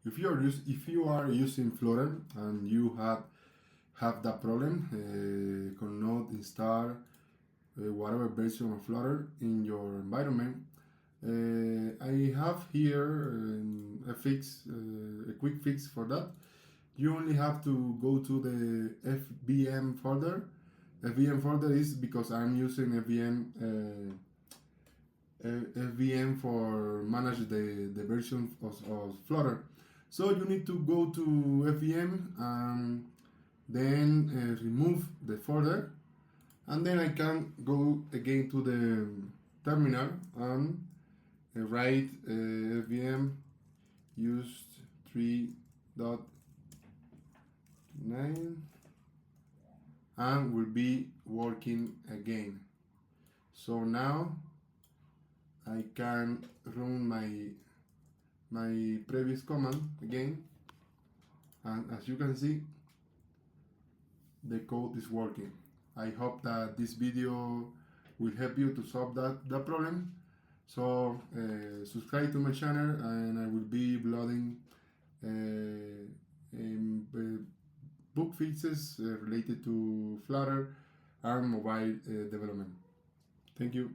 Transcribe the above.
if you are using Flutter and you have that problem, cannot install whatever version of Flutter in your environment, I have here a fix, a quick fix for that. You only have to go to the FVM folder. FVM folder is because I'm using FVM for manage the version of Flutter. So you need to go to FVM and then remove the folder, and then I can go again to the terminal and write FVM used 3.9 and will be working again. So now I can run my previous command again, and as you can see, the code is working. I hope that this video will help you to solve that problem. So subscribe to my channel, and I will be uploading book fixes related to Flutter and mobile development. Thank you.